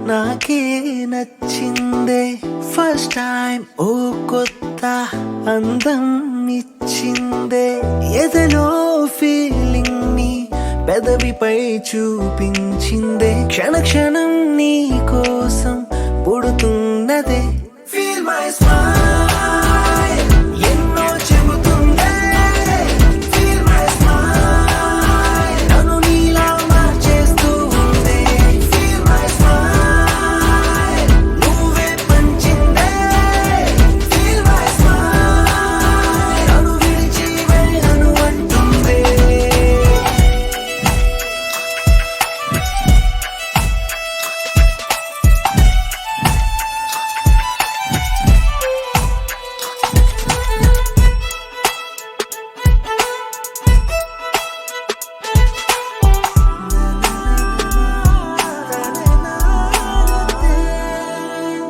నాకే నచ్చిందే first time ఓ కొత్త అందం ఇచ్చిందే ఎదలో ఫీలింగ్ ని పెదవిపై చూపించిందే క్షణ క్షణం నీ కోసం పుడుతున్నదే ఫీల్ మై స్మైల్ ఎన్నో చెబుతుందే ఫీల్ మై స్మైల్ నన్ను నీలా మార్చేస్తూ ఉందే ఫీల్ మై స్మైల్ నువ్వే పంచిందే ఫీల్ మై స్మైల్ నన్ను విడిచి వెళ్ళను అంటుందే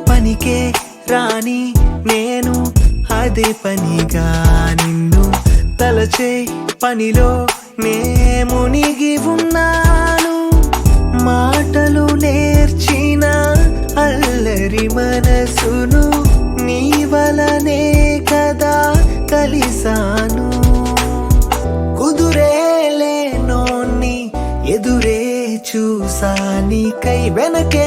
పనికే రాని నేను అదే పనిగా నిన్ను తలచే పనిలో నే మునిగి ఉన్నాను మాటలు నేర్చిన అల్లరి మనసును నీ వలనే కదా కలిసాను కుదురేలేనోన్ని ఎదురే చూసా నీకై వెనకే